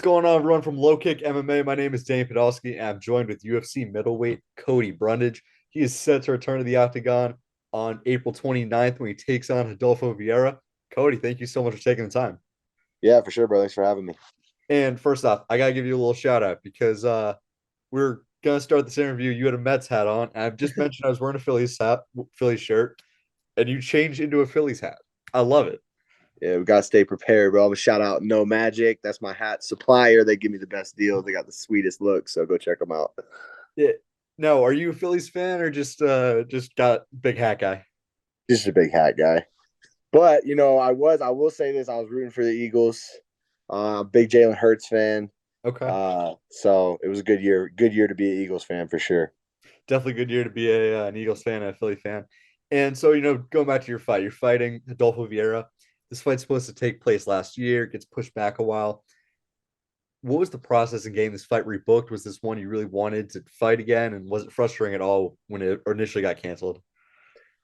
going on, everyone from LowKick MMA? My name is Dane Podolsky, and I'm joined with UFC middleweight Cody Brundage. He is set to return to the octagon on April 29th when he takes on Rodolfo Vieira. Cody, thank you so much for taking the time. Yeah, for sure, bro. Thanks for having me. And first off, I gotta give you a little shout out because we're gonna start this interview. You had a Mets hat on, and I've just mentioned I was wearing a Phillies hat, Phillies shirt, and you changed into a Phillies hat. I love it. Yeah, we gotta stay prepared, bro. I'm gonna shout out No Magic. That's my hat supplier. They give me the best deals. They got the sweetest looks, so go check them out. Yeah. No, are you a Phillies fan or just got big hat guy? Just a big hat guy. But I will say this, I was rooting for the Eagles. Big Jalen Hurts fan. Okay. So it was a good year to be an Eagles fan for sure. Definitely good year to be an Eagles fan and a Philly fan. And so, going back to your fight, you're fighting Adolfo Vieira. This fight's supposed to take place last year, gets pushed back a while. What was the process in getting this fight rebooked? Was this one you really wanted to fight again? And was it frustrating at all when it initially got canceled?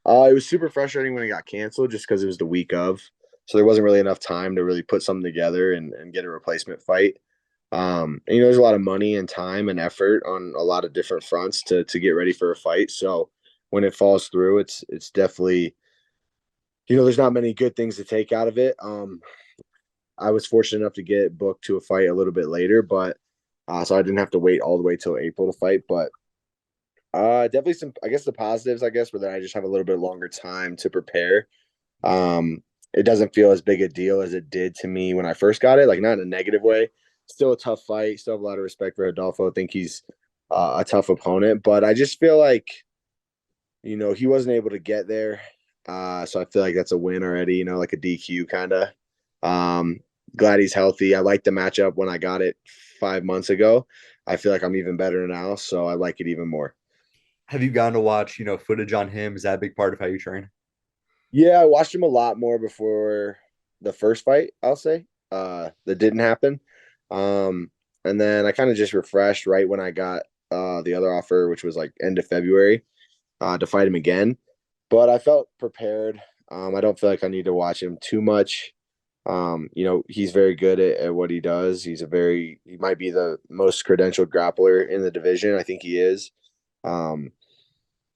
It was super frustrating when it got canceled just because it was the week of. So there wasn't really enough time to really put something together and get a replacement fight. There's a lot of money and time and effort on a lot of different fronts to get ready for a fight. So when it falls through, it's definitely there's not many good things to take out of it. I was fortunate enough to get booked to a fight a little bit later, but so I didn't have to wait all the way till April to fight. But definitely some, I guess the positives, I guess, were that I just have a little bit longer time to prepare. It doesn't feel as big a deal as it did to me when I first got it, like not in a negative way. Still a tough fight. Still have a lot of respect for Adolfo. I think he's a tough opponent, but I just feel like, he wasn't able to get there. So I feel like that's a win already, like a DQ kind of. Glad he's healthy. I liked the matchup when I got it 5 months ago. I feel like I'm even better now, so I like it even more. Have you gone to watch, footage on him? Is that a big part of how you train? Yeah, I watched him a lot more before the first fight, I'll say. That didn't happen. And then I kind of just refreshed right when I got the other offer, which was like end of February, to fight him again. But I felt prepared. I don't feel like I need to watch him too much. He's very good at what he does. He might be the most credentialed grappler in the division. I think he is. Um,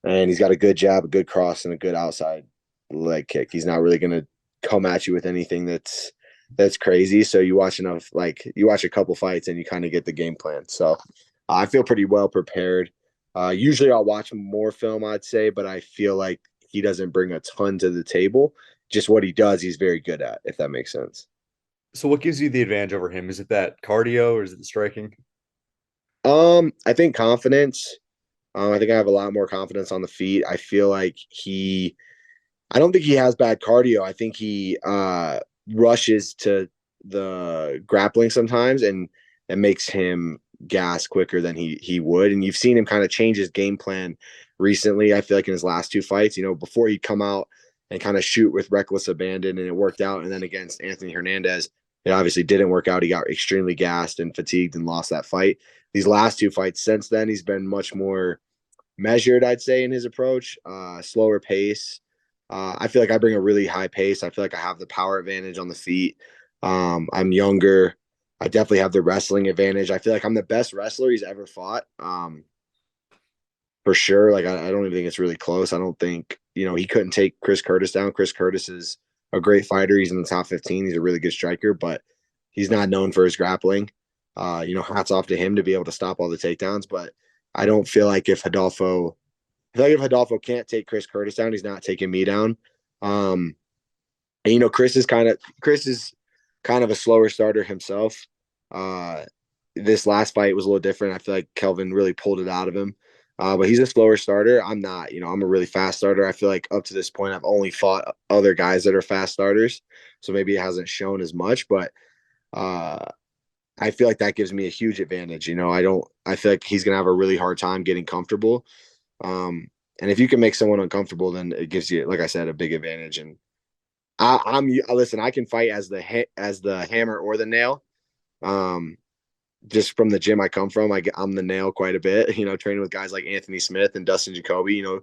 and he's got a good jab, a good cross, and a good outside leg kick. He's not really going to come at you with anything that's crazy. So you watch a couple fights and you kind of get the game plan. So I feel pretty well prepared. Usually I'll watch more film, I'd say, but I feel like he doesn't bring a ton to the table. Just what he does, he's very good at, if that makes sense. So what gives you the advantage over him? Is it that cardio or is it the striking? I think confidence. I think I have a lot more confidence on the feet. I don't think he has bad cardio. I think he rushes to the grappling sometimes and it makes him gas quicker than he would. And you've seen him kind of change his game plan recently. I feel like in his last two fights, before he'd come out and kind of shoot with reckless abandon and it worked out. And then against Anthony Hernandez, it obviously didn't work out. He got extremely gassed and fatigued and lost that fight. These last two fights since then, he's been much more measured, I'd say, in his approach, slower pace. I feel like I bring a really high pace. I feel like I have the power advantage on the feet. I'm younger. I definitely have the wrestling advantage. I feel like I'm the best wrestler he's ever fought. For sure. Like I don't even think it's really close. I don't think, he couldn't take Chris Curtis down. Chris Curtis is a great fighter. He's in the top 15. He's a really good striker, but he's not known for his grappling. Hats off to him to be able to stop all the takedowns. But I don't feel like if Rodolfo can't take Chris Curtis down, he's not taking me down. Chris is kind of a slower starter himself. This last fight was a little different. I feel like Kelvin really pulled it out of him. But he's a slower starter. I'm not, I'm a really fast starter. I feel like up to this point, I've only fought other guys that are fast starters. So maybe it hasn't shown as much, but I feel like that gives me a huge advantage. I feel like he's going to have a really hard time getting comfortable. And if you can make someone uncomfortable, then it gives you, like I said, a big advantage. And listen, I can fight as the hammer or the nail. Just from the gym I come from, I'm the nail quite a bit, training with guys like Anthony Smith and Dustin Jacoby, so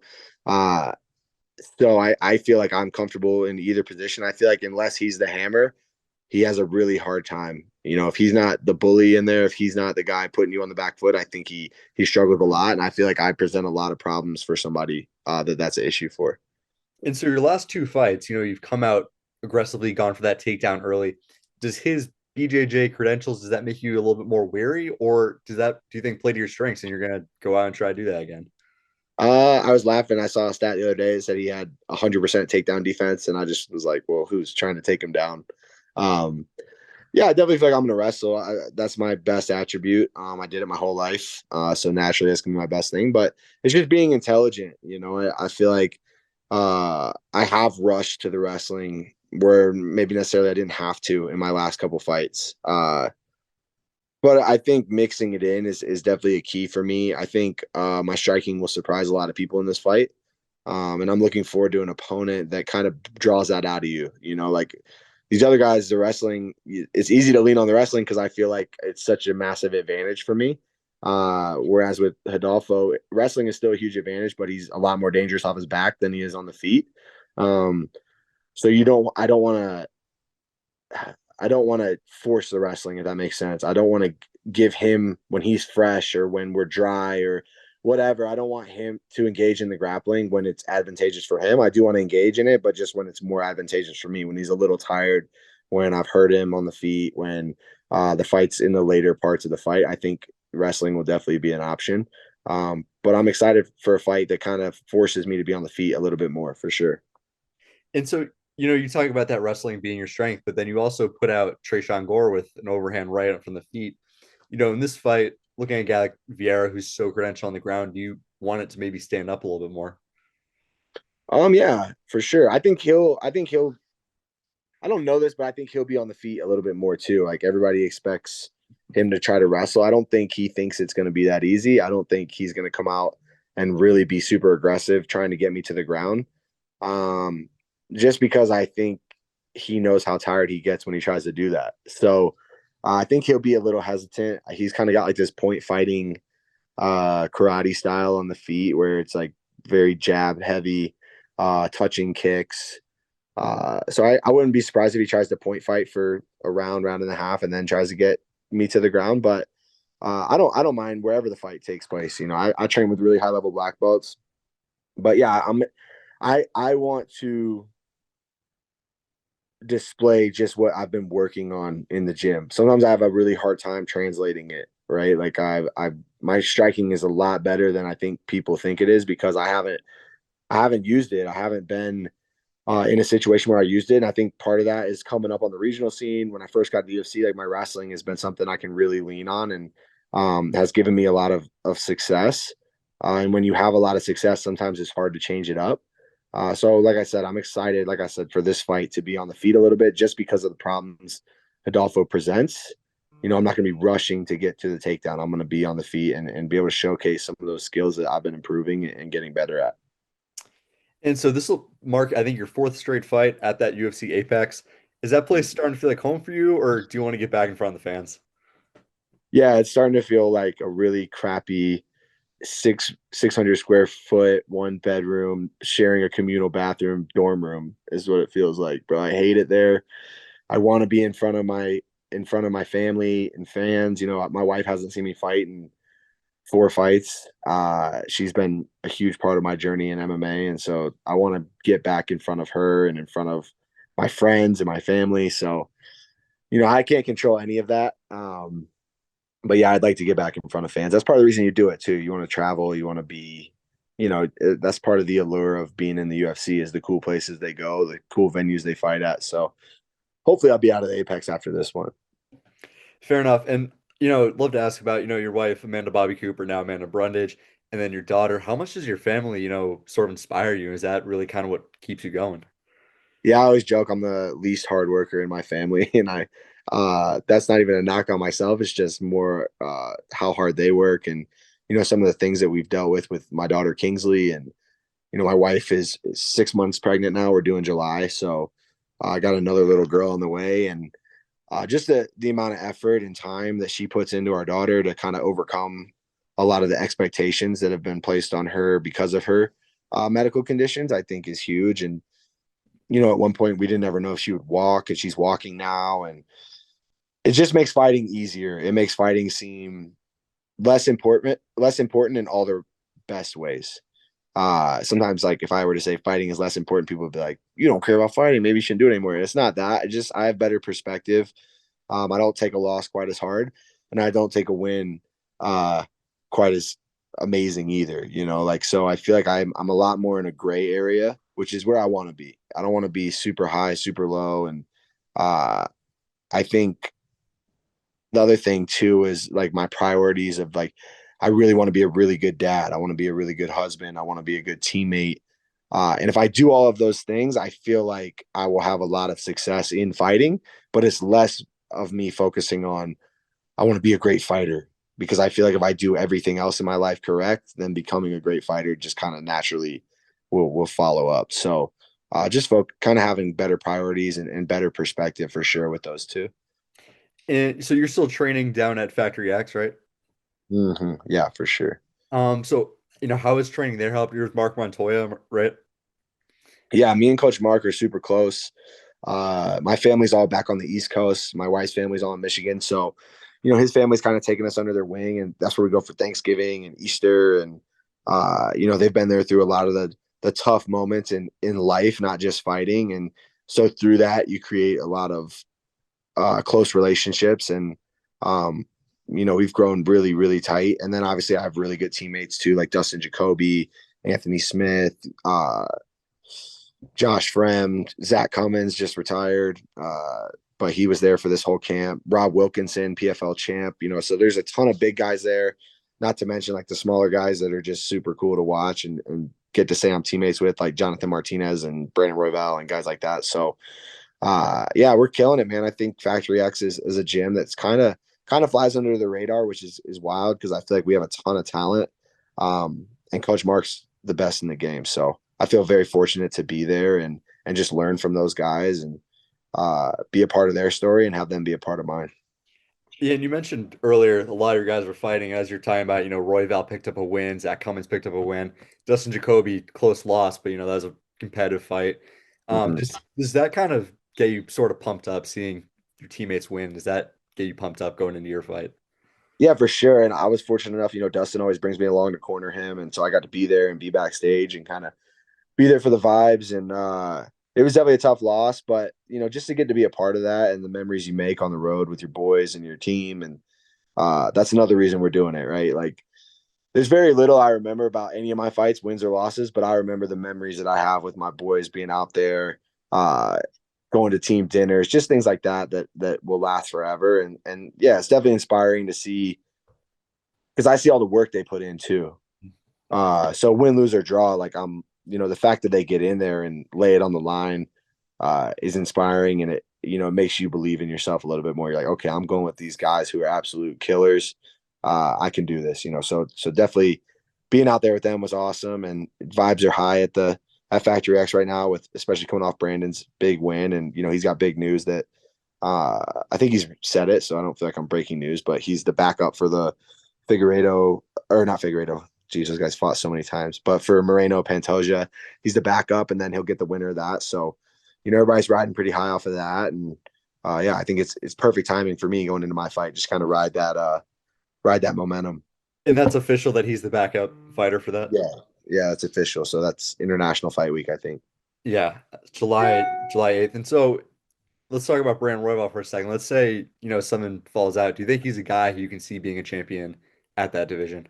I feel like I'm comfortable in either position. I feel like unless he's the hammer, he has a really hard time You know, if he's not the bully in there, if he's not the guy putting you on the back foot, I think he struggles a lot, and I feel like I present a lot of problems for somebody that's an issue for. And so your last two fights, you've come out aggressively, gone for that takedown early. Does his BJJ credentials, does that make you a little bit more wary, or do you think play to your strengths and you're gonna go out and try to do that again? I was laughing. I saw a stat the other day that said he had 100% takedown defense, and I just was like, "Well, who's trying to take him down?" Um, yeah, I definitely feel like I'm gonna wrestle. That's my best attribute. I did it my whole life, so naturally that's gonna be my best thing. But it's just being intelligent. You know, I feel like I have rushed to the wrestling where maybe necessarily I didn't have to in my last couple fights. But I think mixing it in is definitely a key for me. I think my striking will surprise a lot of people in this fight. And I'm looking forward to an opponent that kind of draws that out of you. You know, like these other guys, the wrestling, it's easy to lean on the wrestling because I feel like it's such a massive advantage for me. Whereas with Rodolfo, wrestling is still a huge advantage, but he's a lot more dangerous off his back than he is on the feet. Um, so I don't want to force the wrestling, if that makes sense. I don't want to give him when he's fresh or when we're dry or whatever. I don't want him to engage in the grappling when it's advantageous for him. I do want to engage in it, but just when it's more advantageous for me, when he's a little tired, when I've hurt him on the feet, when the fight's in the later parts of the fight, I think wrestling will definitely be an option. But I'm excited for a fight that kind of forces me to be on the feet a little bit more for sure. And so, you talk about that wrestling being your strength, but then you also put out Trayshawn Gore with an overhand right up from the feet. In this fight, looking at a guy like Vieira who's so credential on the ground, do you want it to maybe stand up a little bit more? Yeah, for sure. I think he'll I don't know this, but I think he'll be on the feet a little bit more too. Like everybody expects him to try to wrestle. I don't think he thinks it's going to be that easy. I don't think he's going to come out and really be super aggressive trying to get me to the ground. Um, just because I think he knows how tired he gets when he tries to do that. So I think he'll be a little hesitant. He's kind of got like this point fighting karate style on the feet where it's like very jab heavy, touching kicks. So I wouldn't be surprised if he tries to point fight for a round and a half, and then tries to get me to the ground. But I don't mind wherever the fight takes place. You know, I train with really high level black belts, but yeah, I want to display just what I've been working on in the gym. Sometimes I have a really hard time translating it, right? Like I my striking is a lot better than I think people think it is because I haven't used it. I haven't been in a situation where I used it. And I think part of that is coming up on the regional scene. When I first got to the UFC, like my wrestling has been something I can really lean on and has given me a lot of success. And when you have a lot of success, sometimes it's hard to change it up. So, like I said, I'm excited, like I said, for this fight to be on the feet a little bit just because of the problems Adolfo presents. You know, I'm not going to be rushing to get to the takedown. I'm going to be on the feet and be able to showcase some of those skills that I've been improving and getting better at. And so this will mark, I think, your fourth straight fight at that UFC Apex. Is that place starting to feel like home for you, or do you want to get back in front of the fans? Yeah, it's starting to feel like a really crappy 600 square foot, one bedroom, sharing a communal bathroom, dorm room is what it feels like, bro. I hate it there. I want to be in front of my family and fans. You know, my wife hasn't seen me fight in 4 fights. She's been a huge part of my journey in MMA, and so I want to get back in front of her and in front of my friends and my family. So, you know, I can't control any of that. But yeah, I'd like to get back in front of fans. That's part of the reason you do it too. You want to travel, you want to be, you know, that's part of the allure of being in the UFC is the cool places they go, the cool venues they fight at. So hopefully I'll be out of the Apex after this one. Fair enough. And love to ask about, your wife, Amanda Bobby Cooper, now Amanda Brundage, and then your daughter. How much does your family, sort of inspire you? Is that really kind of what keeps you going? Yeah, I always joke I'm the least hard worker in my family, and I that's not even a knock on myself. It's just more how hard they work, and you know some of the things that we've dealt with my daughter Kingsley, and you know my wife is 6 months pregnant now. We're doing July, so I got another little girl on the way, and just the amount of effort and time that she puts into our daughter to kind of overcome a lot of the expectations that have been placed on her because of her medical conditions, I think is huge. And, you know, at one point we didn't ever know if she would walk and she's walking now. And, it just makes fighting easier. It makes fighting seem less important in all their best ways. Sometimes like if I were to say fighting is less important, people would be like, you don't care about fighting, maybe you shouldn't do it anymore. It's not that. I have better perspective. I don't take a loss quite as hard, and I don't take a win uh quite as amazing either, like, so I feel like I'm a lot more in a gray area, which is where I want to be. I don't want to be super high, super low. And uh I think the other thing too is like my priorities of like I really want to be a really good dad. I want to be a really good husband. I want to be a good teammate. And if I do all of those things, I feel like I will have a lot of success in fighting, but it's less of me focusing on I want to be a great fighter, because I feel like if I do everything else in my life correct, then becoming a great fighter just kind of naturally will follow up. So just kind of having better priorities and better perspective for sure with those two. And so you're still training down at Factory X, right? Yeah, for sure. So how is training there help? You're with Mark Montoya, right? Yeah, me and Coach Mark are super close. My family's all back on the East Coast. My wife's family's all in Michigan. So, his family's kind of taking us under their wing, and that's where we go for Thanksgiving and Easter. And they've been there through a lot of the tough moments in life, not just fighting. And so through that, you create a lot of close relationships, and we've grown really, really tight. And then obviously I have really good teammates too, like Dustin Jacoby, Anthony Smith, Josh Frem, Zach Cummins just retired, but he was there for this whole camp. Rob Wilkinson, PFL champ. So there's a ton of big guys there. Not to mention like the smaller guys that are just super cool to watch and get to say I'm teammates with, like Jonathan Martinez and Brandon Royval and guys like that. So yeah, we're killing it, man. I think Factory X is a gym that's kind of flies under the radar, which is wild because I feel like we have a ton of talent. And Coach Mark's the best in the game. So I feel very fortunate to be there and just learn from those guys and be a part of their story and have them be a part of mine. Yeah, and you mentioned earlier a lot of your guys were fighting as you're talking about, Roy Val picked up a win, Zach Cummins picked up a win, Dustin Jacoby close loss, but that was a competitive fight. Mhm. Just does that kind of get you sort of pumped up seeing your teammates win? Does that get you pumped up going into your fight? Yeah, for sure. And I was fortunate enough, Dustin always brings me along to corner him. And so I got to be there and be backstage and kind of be there for the vibes. And it was definitely a tough loss, but just to get to be a part of that and the memories you make on the road with your boys and your team. And that's another reason we're doing it, right? Like there's very little I remember about any of my fights, wins or losses, but I remember the memories that I have with my boys being out there, uh, going to team dinners, just things like that will last forever. And yeah, it's definitely inspiring to see because I see all the work they put in too. So win, lose, or draw, like the fact that they get in there and lay it on the line is inspiring, and it makes you believe in yourself a little bit more. You're like, okay, I'm going with these guys who are absolute killers. I can do this. So definitely being out there with them was awesome, and vibes are high at Factory X right now, with especially coming off Brandon's big win, and he's got big news that I think he's said it, so I don't feel like I'm breaking news, but he's the backup for the Figueredo, or not Figueredo. Jesus, guys fought so many times, but for Moreno Pantoja, he's the backup, and then he'll get the winner of that. So, everybody's riding pretty high off of that, and yeah, I think it's perfect timing for me going into my fight. Just kind of ride that momentum. And that's official that he's the backup fighter for that. Yeah, yeah, it's official. So that's International Fight Week, I think. Yeah, July 8th. And so let's talk about Brandon Royval for a second. Let's say, something falls out. Do you think he's a guy who you can see being a champion at that division?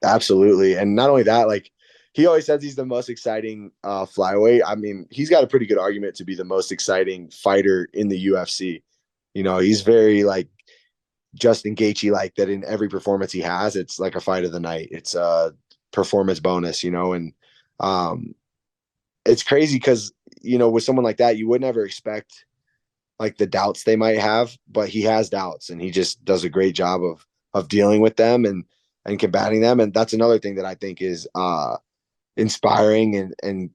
Absolutely. And not only that, like he always says he's the most exciting flyweight. I mean, he's got a pretty good argument to be the most exciting fighter in the UFC. He's very like Justin Gaethje like that in every performance he has. It's like a fight of the night. It's a performance bonus, and um it's crazy because with someone like that, you would never expect like the doubts they might have, but he has doubts and he just does a great job of dealing with them and combating them. And that's another thing that I think is inspiring and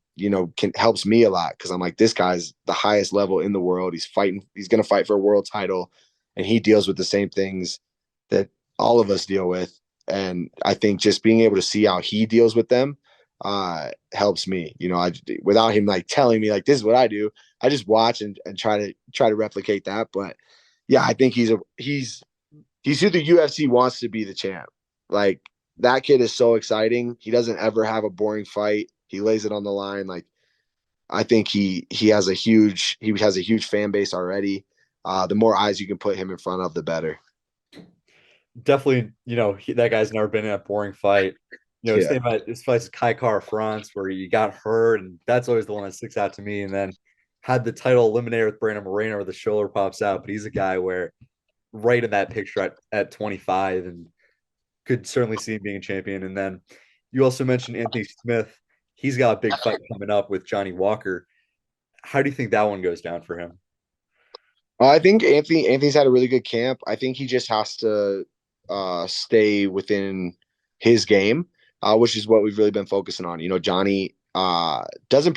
can helps me a lot because I'm like, this guy's the highest level in the world. He's gonna fight for a world title, and he deals with the same things that all of us deal with. And I think just being able to see how he deals with them helps me. I without him like telling me like this is what I do, I just watch and try to replicate that. But Yeah, I think he's who the UFC wants to be the champ. Like that kid is so exciting. He doesn't ever have a boring fight. He lays it on the line. Like I think he has a huge fan base already. The more eyes you can put him in front of, the better. Definitely, that guy's never been in a boring fight. Yeah. Same about his fights with Kai Kara France where he got hurt, and that's always the one that sticks out to me. And then had the title eliminator with Brandon Moreno where the shoulder pops out, but he's a guy where right in that picture at 25 and could certainly see him being a champion. And then you also mentioned Anthony Smith. He's got a big fight coming up with Johnny Walker. How do you think that one goes down for him? I think Anthony's had a really good camp. I think he just has to stay within his game, which is what we've really been focusing on. Johnny doesn't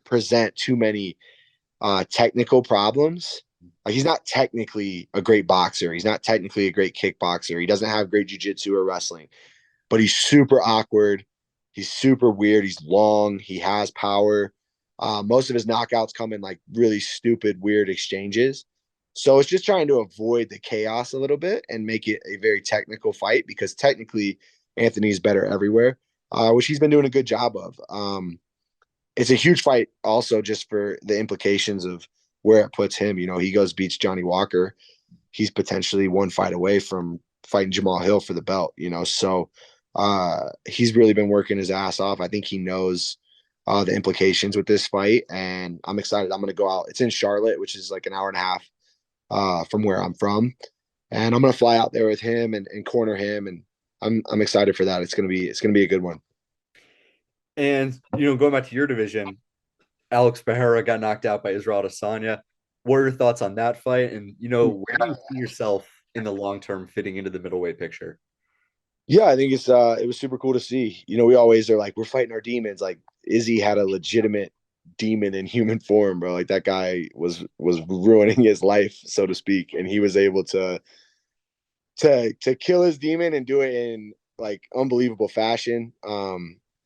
present too many technical problems. Like he's not technically a great boxer. He's not technically a great kickboxer. He doesn't have great jujitsu or wrestling, but he's super awkward. He's super weird. He's long. He has power. Most of his knockouts come in like really stupid, weird exchanges. So it's just trying to avoid the chaos a little bit and make it a very technical fight because technically Anthony's better everywhere, which he's been doing a good job of. It's a huge fight also just for the implications of where it puts him. He goes beats Johnny Walker. He's potentially one fight away from fighting Jamal Hill for the belt. So he's really been working his ass off. I think he knows the implications with this fight, and I'm excited. I'm going to go out. It's in Charlotte, which is like an hour and a half from where I'm from, and I'm going to fly out there with him and corner him, and I'm excited for that. It's gonna be a good one. And going back to your division, Alex Pereira got knocked out by Israel Adesanya. What are your thoughts on that fight? And where do you see yourself in the long term fitting into the middleweight picture? Yeah, I think it was super cool to see. We always are like we're fighting our demons. Like Izzy had a legitimate demon in human form, bro. Like that guy was ruining his life, so to speak, and he was able to kill his demon and do it in like unbelievable fashion.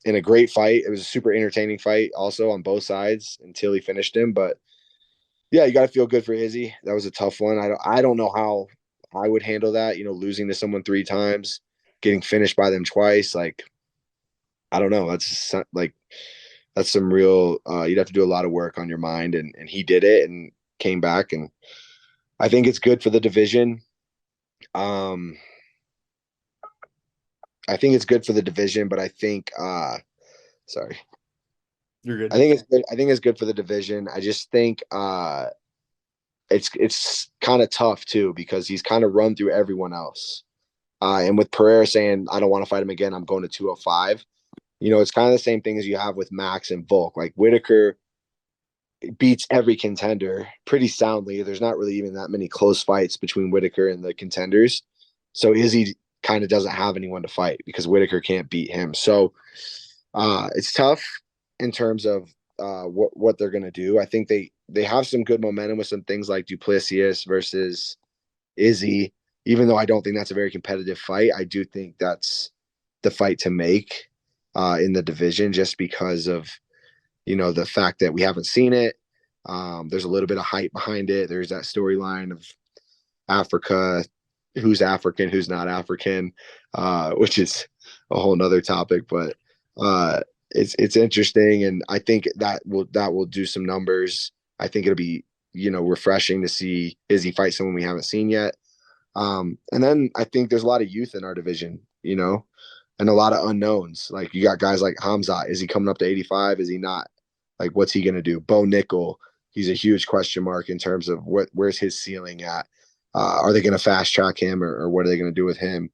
In a great fight. It was a super entertaining fight also on both sides until he finished him. But yeah, you got to feel good for Izzy. That was a tough one. I don't know how I would handle that. Losing to someone three times, getting finished by them twice. Like I don't know. That's some real. You'd have to do a lot of work on your mind, and he did it and came back. And I think it's good for the division. Um, I think it's good for the division, but I think sorry. You're good. I think it's good. I think it's good for the division. I just think it's kind of tough too because he's kind of run through everyone else. And with Pereira saying I don't want to fight him again, I'm going to 205. It's kind of the same thing as you have with Max and Volk. Like Whitaker beats every contender pretty soundly. There's not really even that many close fights between Whitaker and the contenders. So Izzy kind of doesn't have anyone to fight because Whitaker can't beat him. So it's tough in terms of what they're gonna do. I think they have some good momentum with some things like Duplessis versus Izzy. Even though I don't think that's a very competitive fight, I do think that's the fight to make in the division, just because of the fact that we haven't seen it. There's a little bit of hype behind it. There's that storyline of Africa, who's African, who's not African, which is a whole nother topic. But it's interesting, and I think that will do some numbers. I think it'll be refreshing to see Izzy fight someone we haven't seen yet. And then I think there's a lot of youth in our division, and a lot of unknowns. Like you got guys like Hamza. Is he coming up to 85? Is he not? Like, what's he going to do? Bo Nickel, he's a huge question mark in terms of where's his ceiling at. Are they going to fast track him, or what are they going to do with him?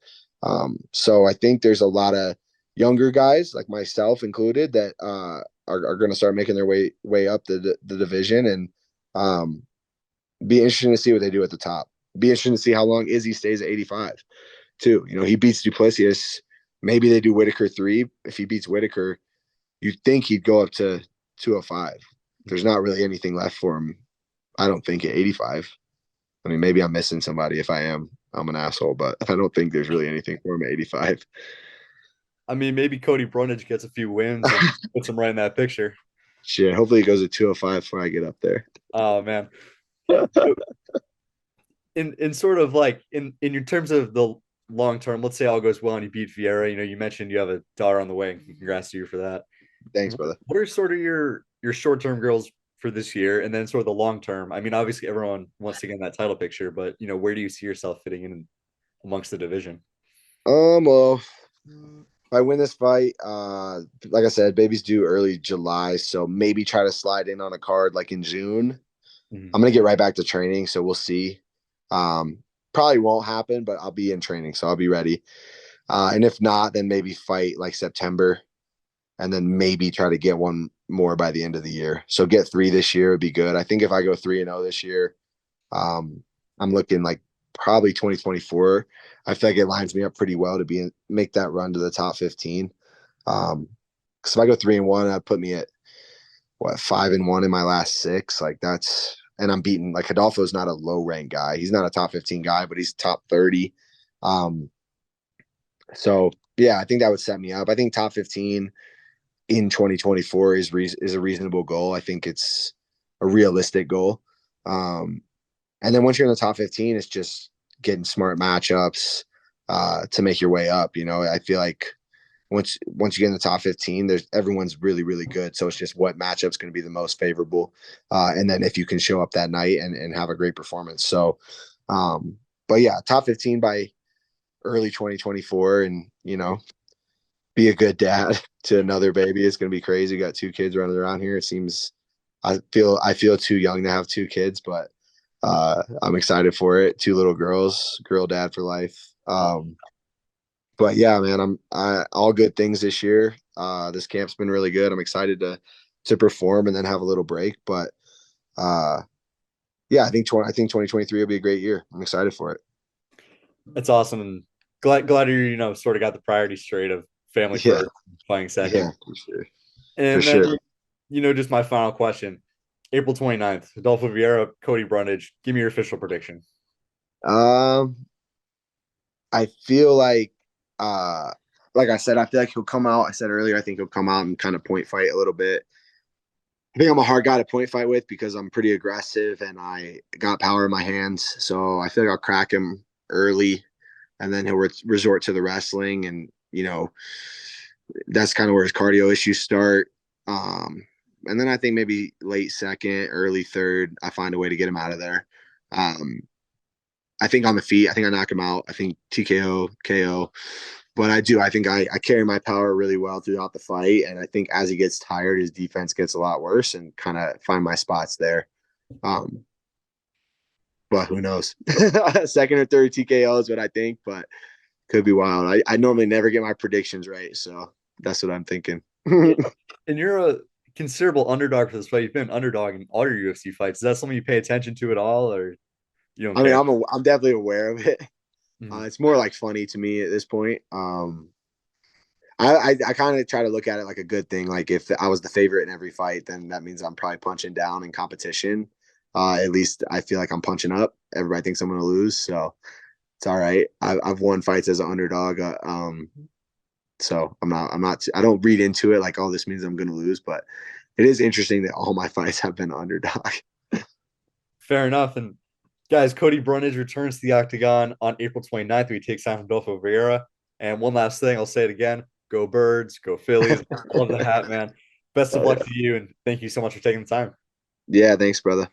So I think there's a lot of younger guys, like myself included, that are going to start making their way up the division, and be interesting to see what they do at the top. Be interesting to see how long Izzy stays at 85 too. He beats Duplessis. Maybe they do Whitaker 3. If he beats Whitaker, you'd think he'd go up to 205. There's not really anything left for him, I don't think, at 85. I mean, maybe I'm missing somebody. If I am, I'm an asshole, but I don't think there's really anything for him at 85. I mean, maybe Cody Brundage gets a few wins and puts him right in that picture. Shit, hopefully he goes to 205 before I get up there. Oh man. In sort of like in your terms of the long term, let's say all goes well and you beat Vieira. You know, you mentioned you have a daughter on the way. Congrats to you for that. Thanks, brother. What are sort of your short term goals for this year, and then sort of the long term? I mean, obviously everyone wants to get in that title picture, but you know, where do you see yourself fitting in amongst the division? Well, if I win this fight, like I said, baby's due early July, so maybe try to slide in on a card like in June. Mhm. I'm gonna get right back to training, so we'll see. Probably won't happen, but I'll be in training, so I'll be ready. And if not, then maybe fight like September, and then maybe try to get one more by the end of the year. So get 3 this year would be good. I think if I go 3-0 this year, um, I'm looking like probably 2024. I feel like it lines me up pretty well to make that run to the top 15. Because if I go 3-1, that'd put me at what 5-1 in my last 6. Like that's, and I'm beating like Rodolfo's not a low rank guy. He's not a top 15 guy, but he's top 30. Um, so yeah, I think that would set me up. I think top 15 in 2024 is a reasonable goal. I think it's a realistic goal. And then once you're in the top 15, it's just getting smart matchups to make your way up. You know, I feel like once you get in the top 15, everyone's really, really good. So it's just what matchup's going to be the most favorable. And then if you can show up that night and have a great performance. So, but yeah, top 15 by early 2024, and, you know, be a good dad to another baby. It's going to be crazy. Got 2 kids running around here. It seems, I feel too young to have 2 kids, but I'm excited for it. 2 little girls, girl dad for life. But yeah, man, all good things this year. This camp's been really good. I'm excited to perform and then have a little break. But yeah, I think 2023 will be a great year. I'm excited for it. That's awesome, and glad you know sort of got the priority straight of family Yeah, first, playing yeah, second. for sure, for And then sure. you know, just my final question. April 29th, Rodolfo Vieira, Cody Brundage. Give me your official prediction. Um, I feel like I said, I feel like he'll come out. I said earlier, I think he'll come out and kind of point fight a little bit. I think I'm a hard guy to point fight with because I'm pretty aggressive and I got power in my hands. So I feel like I'll crack him early, and then he'll resort to the wrestling, and you know that's kind of where his cardio issues start. And then I think maybe late second, early third, I find a way to get him out of there. Um, I think on the feet, I think I knock him out. I think TKO, KO. But I think I carry my power really well throughout the fight. And I think as he gets tired, his defense gets a lot worse and kind of find my spots there. Um, but who knows? Second or third TKO is what I think, but could be wild. I normally never get my predictions right. So that's what I'm thinking. And you're a considerable underdog for this fight. You've been an underdog in all your UFC fights. Is that something you pay attention to at all, or you don't I mean, care? I'm definitely aware of it. Mhm. It's more like funny to me at this point. I kind of try to look at it like a good thing. Like if I was the favorite in every fight, then that means I'm probably punching down in competition. At least I feel like I'm punching up. Everybody thinks I'm going to lose, so it's all right. I've won fights as an underdog. So I don't read into it like, oh, this means I'm going to lose. But it is interesting that all my fights have been underdog. Fair enough. And guys, Cody Brundage returns to the octagon on April 29th. We take on Rodolfo Vieira. And one last thing, I'll say it again: go Birds, go Phillies. Love the hat, man. Best of Oh luck yeah. to you, and thank you so much for taking the time. Yeah. Thanks, brother.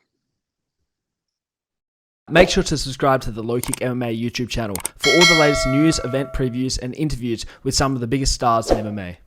Make sure to subscribe to the LowKick MMA YouTube channel for all the latest news, event previews, and interviews with some of the biggest stars in MMA.